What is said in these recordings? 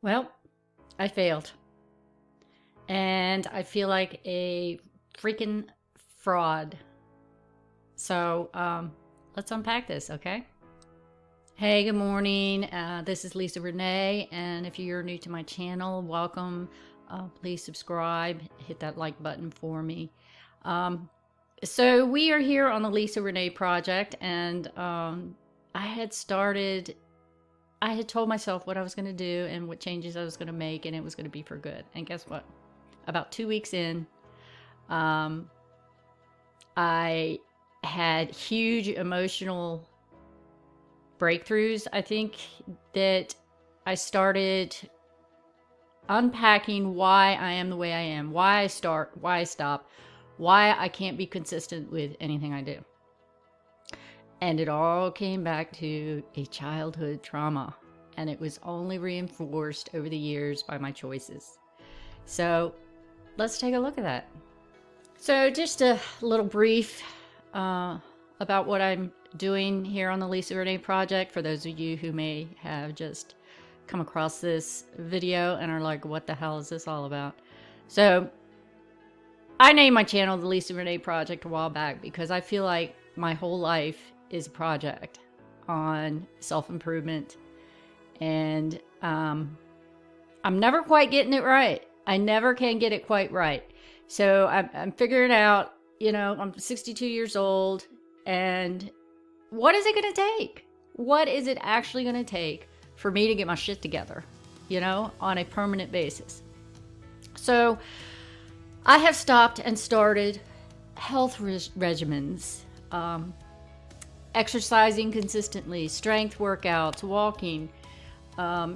Well, I failed. And I feel like a freaking fraud. So, let's unpack this, okay? Hey, good morning. This is Lisa Renee. And if you're new to my channel, welcome. Please subscribe. Hit that like button for me. So we are here on the Lisa Renee project. And I had told myself what I was going to do and what changes I was going to make, and it was going to be for good. And guess what? About 2 weeks in, I had huge emotional breakthroughs. I think that I started unpacking why I am the way I am, why I start, why I stop, why I can't be consistent with anything I do. And it all came back to a childhood trauma, and it was only reinforced over the years by my choices. So let's take a look at that. So just a little brief about what I'm doing here on the Lisa Renee project for those of you who may have just come across this video and are like, what the hell is this all about? So I named my channel the Lisa Renee Project a while back because I feel like my whole life is a project on self-improvement, and I'm never quite getting it right. I never can get it quite right. So I'm figuring out, I'm 62 years old, and what is it going to take? What is it actually going to take for me to get my shit together, on a permanent basis? So I have stopped and started health regimens, exercising consistently, strength workouts, walking,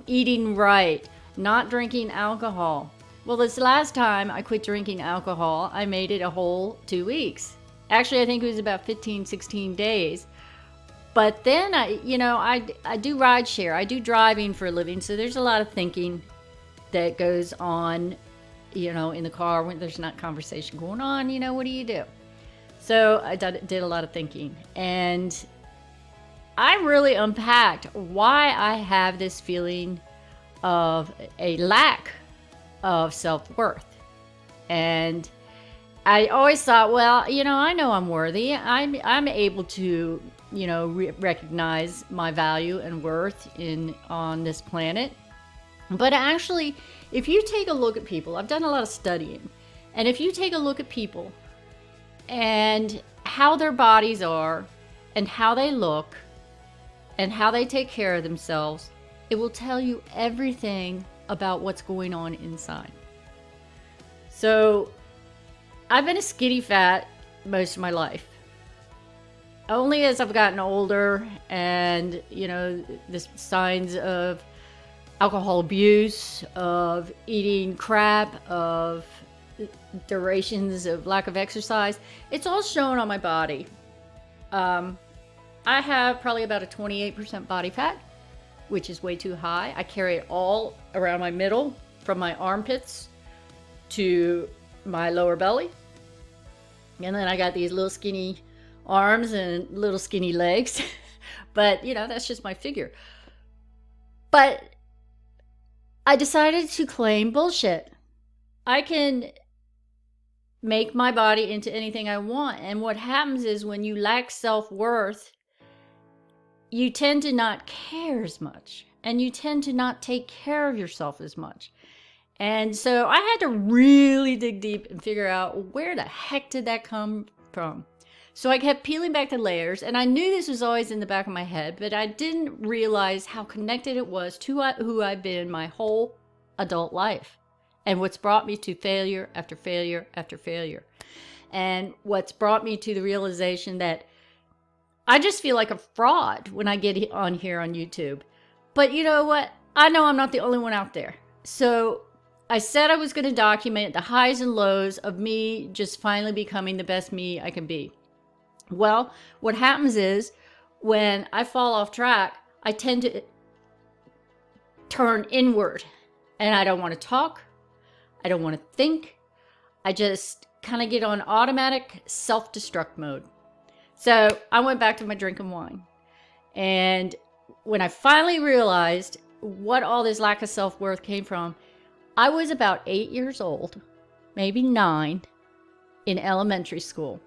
eating right, not drinking alcohol. Well, this last time I quit drinking alcohol, I made it a whole 2 weeks. Actually, I think it was about 15, 16 days. But then I do ride share. I do driving for a living. So there's a lot of thinking that goes on, in the car when there's not conversation going on. What do you do? So I did a lot of thinking, and I really unpacked why I have this feeling of a lack of self-worth. And I always thought, well, I know I'm worthy. I'm able to, recognize my value and worth on this planet. But actually, if you take a look at people, I've done a lot of studying, and if you take a look at people and how their bodies are and how they look and how they take care of themselves, it will tell you everything about what's going on inside. So I've been a skinny fat most of my life. Only as I've gotten older and, the signs of alcohol abuse, of eating crap, of durations of lack of exercise, it's all shown on my body. I have probably about a 28% body fat, which is way too high. I carry it all around my middle, from my armpits to my lower belly. And then I got these little skinny arms and little skinny legs. But, that's just my figure. But I decided to claim bullshit. I can make my body into anything I want. And what happens is when you lack self-worth, you tend to not care as much, and you tend to not take care of yourself as much. And so I had to really dig deep and figure out, where the heck did that come from? So I kept peeling back the layers, and I knew this was always in the back of my head, but I didn't realize how connected it was to who I've been my whole adult life, and what's brought me to failure after failure after failure. And what's brought me to the realization that I just feel like a fraud when I get on here on YouTube. But you know what? I know I'm not the only one out there. So I said I was going to document the highs and lows of me just finally becoming the best me I can be. Well, what happens is when I fall off track, I tend to turn inward, and I don't want to talk. I don't want to think. I just kind of get on automatic self-destruct mode. So I went back to my drinking wine. And when I finally realized what all this lack of self-worth came from, I was about 8 years old, maybe 9, in elementary school.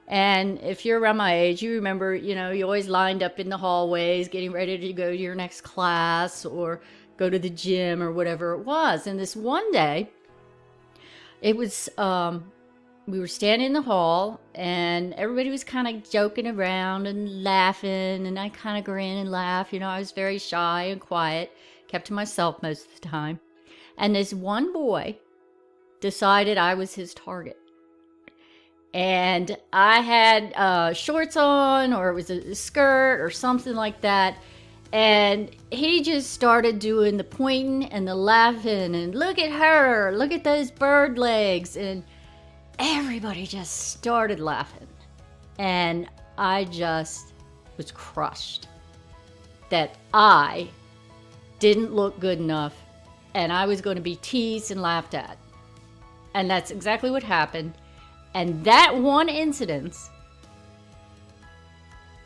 And if you're around my age, you remember, you always lined up in the hallways getting ready to go to your next class or go to the gym or whatever it was. And this one day, it was, we were standing in the hall and everybody was kind of joking around and laughing. And I kind of grin and laugh. I was very shy and quiet, kept to myself most of the time. And this one boy decided I was his target. And I had shorts on, or it was a skirt or something like that. And he just started doing the pointing and the laughing and look at her, look at those bird legs. And everybody just started laughing. And I just was crushed that I didn't look good enough and I was going to be teased and laughed at. And that's exactly what happened. And that one incident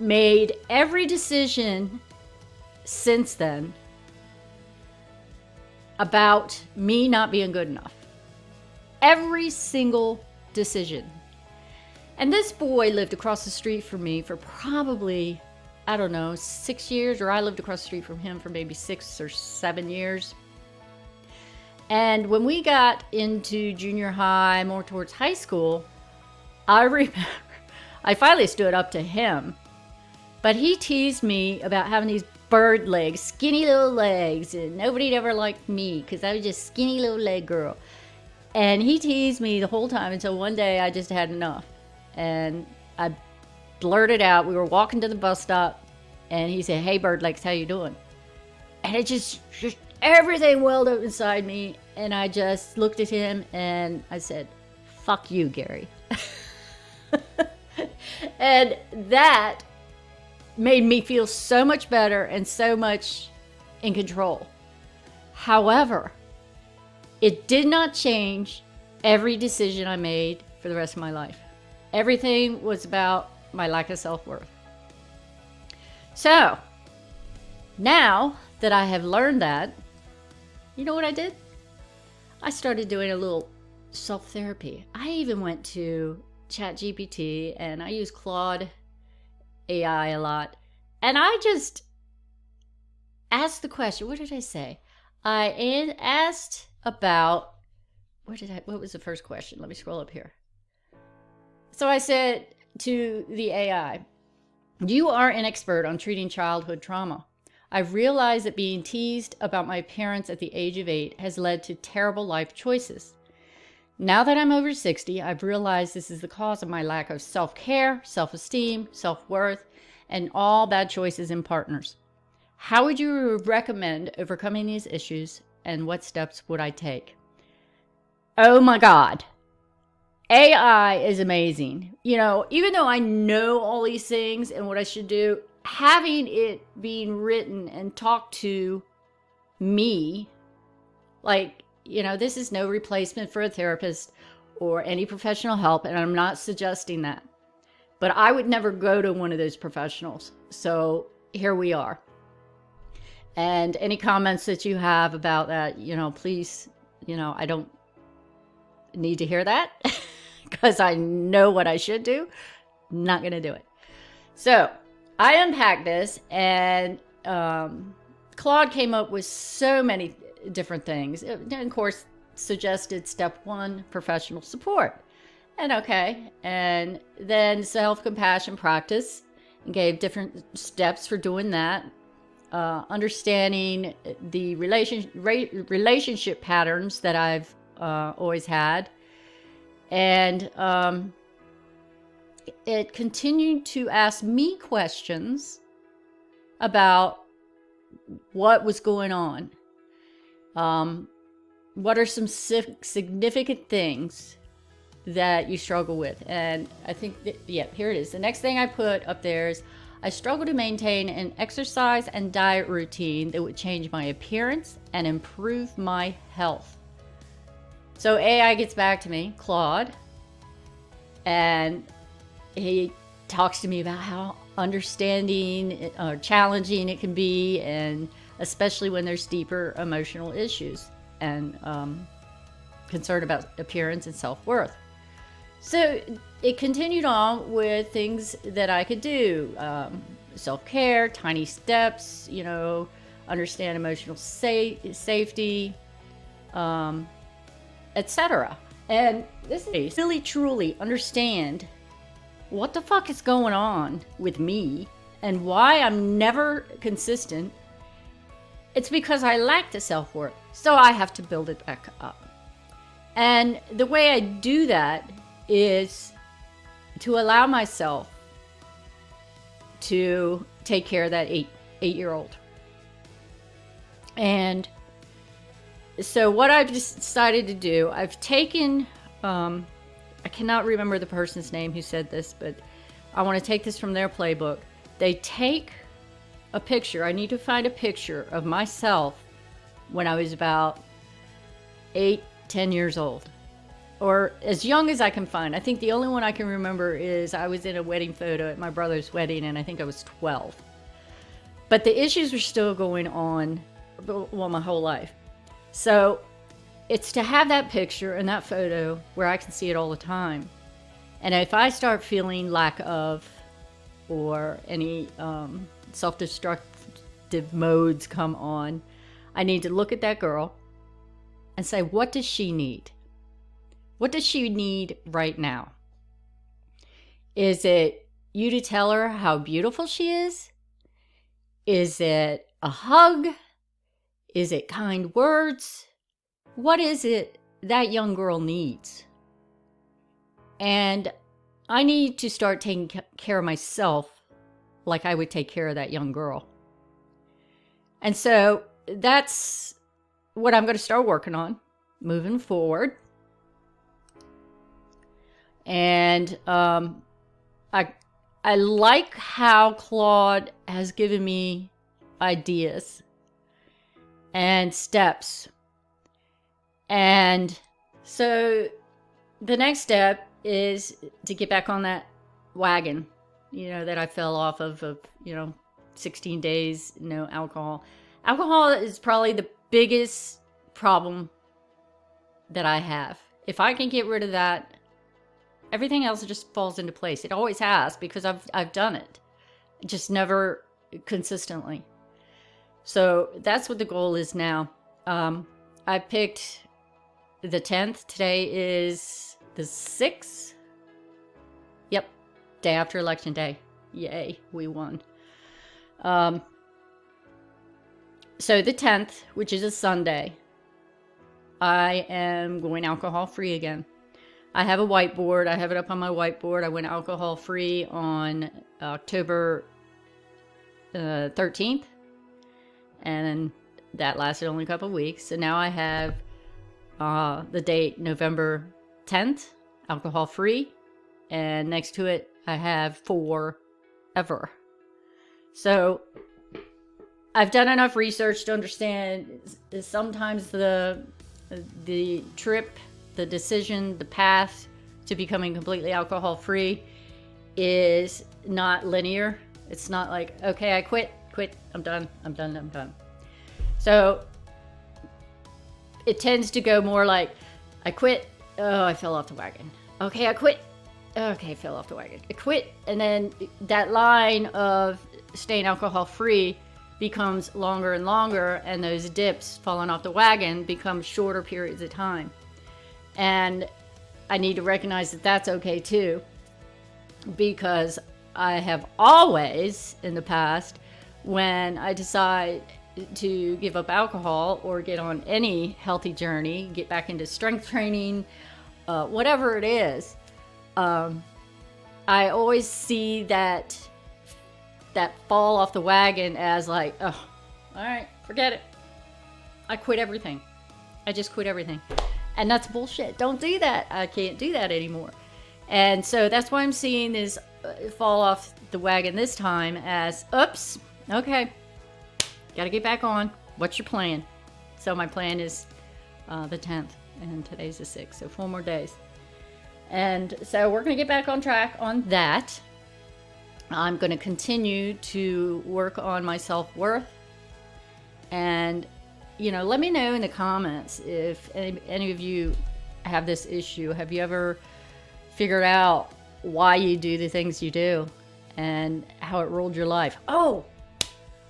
made every decision since then about me not being good enough. Every single decision. And this boy lived across the street from me for probably, 6 years, or I lived across the street from him for maybe 6 or 7 years. And when we got into junior high, more towards high school, I remember I finally stood up to him, but he teased me about having these bird legs, skinny little legs, and nobody'd ever liked me because I was just skinny little leg girl. And he teased me the whole time until one day I just had enough. And I blurted out, we were walking to the bus stop, and he said, "Hey, bird legs, how you doing?" And it just everything welled up inside me, and I just looked at him and I said, "Fuck you, Gary." And that made me feel so much better and so much in control. However, it did not change every decision I made for the rest of my life. Everything was about my lack of self-worth. So, now that I have learned that, you know what I did? I started doing a little self-therapy. I even went to ChatGPT and I use Claude AI a lot. And I just asked the question, what did I say? I asked about, what was the first question? Let me scroll up here. So I said to the AI, "You are an expert on treating childhood trauma. I've realized that being teased about my appearance at the age of 8 has led to terrible life choices. Now that I'm over 60, I've realized this is the cause of my lack of self-care, self-esteem, self-worth, and all bad choices in partners. How would you recommend overcoming these issues, and what steps would I take?" Oh my God. AI is amazing. Even though I know all these things and what I should do, having it being written and talked to me, this is no replacement for a therapist or any professional help, and I'm not suggesting that. But I would never go to one of those professionals. So here we are. And any comments that you have about that, please, I don't need to hear that because I know what I should do. Not going to do it. So I unpacked this, and Claude came up with so many different things. It, of course, suggested step 1, professional support. And then self-compassion practice, and gave different steps for doing that. Understanding the relationship patterns that I've always had. And it continued to ask me questions about what was going on. What are some significant things that you struggle with? And I think here it is. The next thing I put up there is, I struggle to maintain an exercise and diet routine that would change my appearance and improve my health. So AI gets back to me, Claude, and he talks to me about how understanding or challenging it can be, and especially when there's deeper emotional issues and concern about appearance and self-worth. So it continued on with things that I could do. Self-care, tiny steps, understand emotional safety, etc. And this is really truly understand what the fuck is going on with me and why I'm never consistent. It's because I lack the self-worth, so I have to build it back up. And the way I do that is to allow myself to take care of that eight-year-old. And so what I've decided to do, I've taken, I cannot remember the person's name who said this, but I want to take this from their playbook. They take a picture. I need to find a picture of myself when I was about 8, 10 years old, or as young as I can find. I think the only one I can remember is I was in a wedding photo at my brother's wedding, and I think I was 12. But the issues were still going on, well, my whole life. So it's to have that picture and that photo where I can see it all the time. And if I start feeling lack of, or any self-destructive modes come on, I need to look at that girl and say, what does she need? What does she need right now? Is it you to tell her how beautiful she is? Is it a hug? Is it kind words? What is it that young girl needs? And I need to start taking care of myself like I would take care of that young girl. And so that's what I'm going to start working on moving forward. And I like how Claude has given me ideas and steps. And so the next step is to get back on that wagon, that I fell off of 16 days, no alcohol. Alcohol is probably the biggest problem that I have. If I can get rid of that, everything else just falls into place. It always has, because I've done it, just never consistently. So that's what the goal is now. I picked the 10th. Today is the 6th. Yep, day after election day. Yay, we won. So the 10th, which is a Sunday, I am going alcohol free again. I have a whiteboard. I have it up on my whiteboard. I went alcohol free on October 13th. And that lasted only a couple of weeks. So now I have the date November 10th, alcohol free. And next to it, I have forever. So I've done enough research to understand sometimes the trip, the decision, the path to becoming completely alcohol free is not linear. It's not like, okay, I quit, I'm done. So it tends to go more like, I quit, oh, I fell off the wagon. Okay, I quit. Okay, I fell off the wagon. I quit. And then that line of staying alcohol free becomes longer and longer, and those dips falling off the wagon become shorter periods of time. And I need to recognize that that's okay too, because I have always in the past, when I decide to give up alcohol or get on any healthy journey, get back into strength training, whatever it is, I always see that fall off the wagon as like, oh, all right, forget it. I quit everything. I just quit everything. And that's bullshit. Don't do that. I can't do that anymore. And so that's why I'm seeing this fall off the wagon this time as, oops, okay, got to get back on. What's your plan? So my plan is the 10th, and today's the 6th, so 4 more days. And so we're going to get back on track on that. I'm going to continue to work on my self-worth And, let me know in the comments if any of you have this issue. Have you ever figured out why you do the things you do and how it ruled your life? Oh,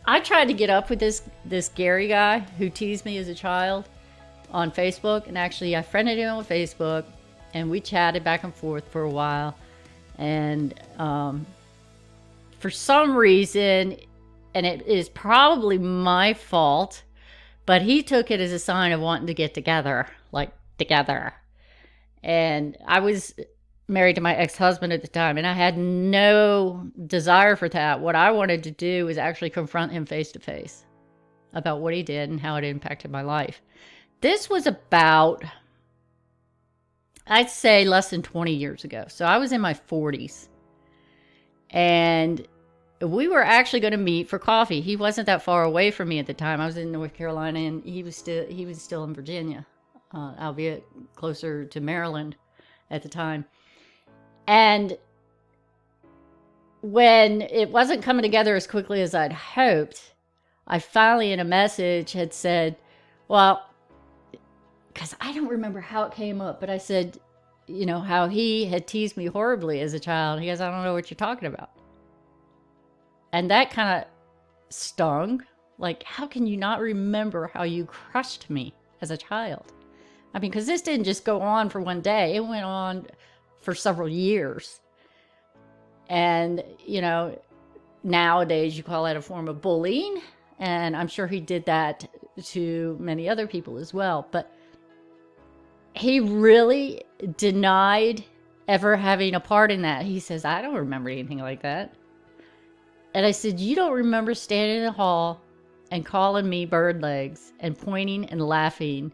I tried to get up with this Gary guy who teased me as a child on Facebook. And actually, I friended him on Facebook, and we chatted back and forth for a while. And for some reason, and it is probably my fault, but he took it as a sign of wanting to get together, like together. And I was married to my ex-husband at the time, and I had no desire for that. What I wanted to do was actually confront him face to face about what he did and how it impacted my life. This was about, I'd say, less than 20 years ago. So I was in my 40s. And we were actually going to meet for coffee. He wasn't that far away from me at the time. I was in North Carolina, and he was still in Virginia, albeit closer to Maryland at the time. And when it wasn't coming together as quickly as I'd hoped, I finally, in a message, had said, well, because I don't remember how it came up, but I said, how he had teased me horribly as a child. He goes, I don't know what you're talking about. And that kind of stung. Like, how can you not remember how you crushed me as a child? I mean, because this didn't just go on for one day. It went on for several years. And, nowadays you call that a form of bullying. And I'm sure he did that to many other people as well. But he really denied ever having a part in that. He says, I don't remember anything like that. And I said, you don't remember standing in the hall and calling me bird legs and pointing and laughing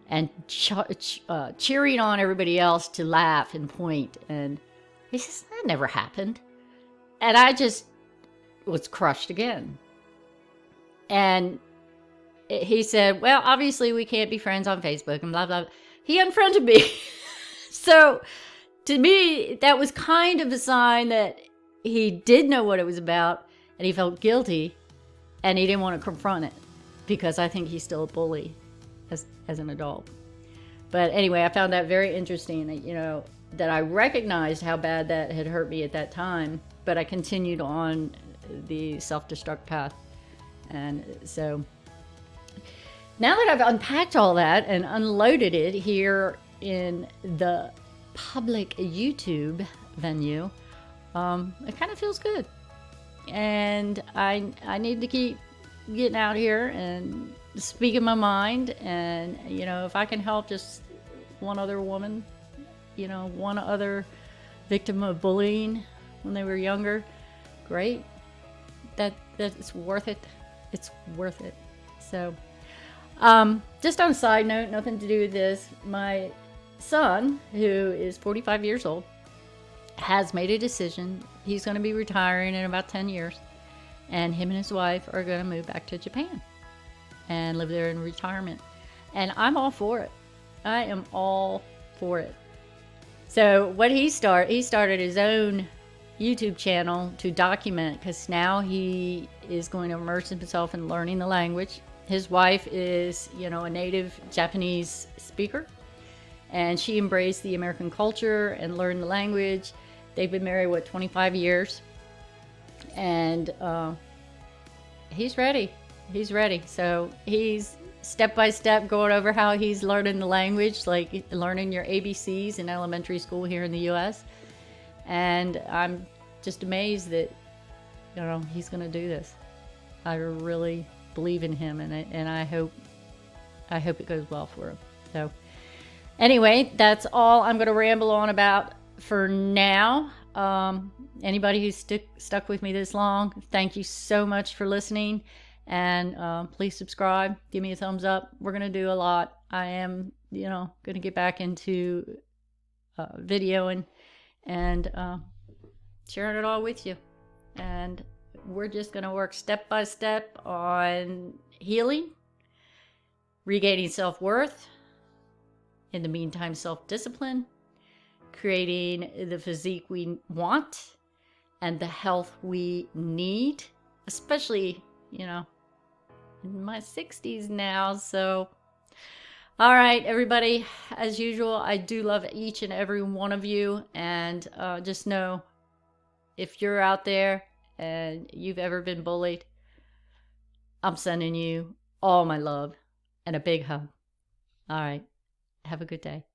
and cheering on everybody else to laugh and point. And he says, that never happened. And I just was crushed again. And he said, well, obviously we can't be friends on Facebook and blah, blah. He unfriended me. So to me, that was kind of a sign that he did know what it was about, and he felt guilty, and he didn't want to confront it, because I think he's still a bully as an adult. But anyway, I found that very interesting that, that I recognized how bad that had hurt me at that time, but I continued on the self-destruct path. And so now that I've unpacked all that and unloaded it here in the public YouTube venue, it kind of feels good. And I need to keep getting out here and speaking my mind. And, if I can help just one other woman, one other victim of bullying when they were younger, great. That's worth it. It's worth it. So, just on a side note, nothing to do with this, my son, who is 45 years old, has made a decision. He's going to be retiring in about 10 years, and him and his wife are going to move back to Japan and live there in retirement. And I'm all for it. I am all for it. So what he started his own YouTube channel to document, because now he is going to immerse himself in learning the language. His wife is, a native Japanese speaker, and she embraced the American culture and learned the language. They've been married, 25 years? And he's ready. He's ready. So he's step by step going over how he's learning the language, like learning your ABCs in elementary school here in the U.S. And I'm just amazed that, he's going to do this. I really believe in him, and I hope it goes well for him. So anyway, that's all I'm going to ramble on about for now. Anybody who's stuck with me this long, thank you so much for listening, and please subscribe, give me a thumbs up. We're going to do a lot. I am, going to get back into videoing and sharing it all with you. And we're just going to work step by step on healing, regaining self-worth, in the meantime, self-discipline, creating the physique we want and the health we need, especially, in my 60s now. So, all right, everybody, as usual, I do love each and every one of you. And just know, if you're out there and you've ever been bullied, I'm sending you all my love and a big hug. All right. Have a good day.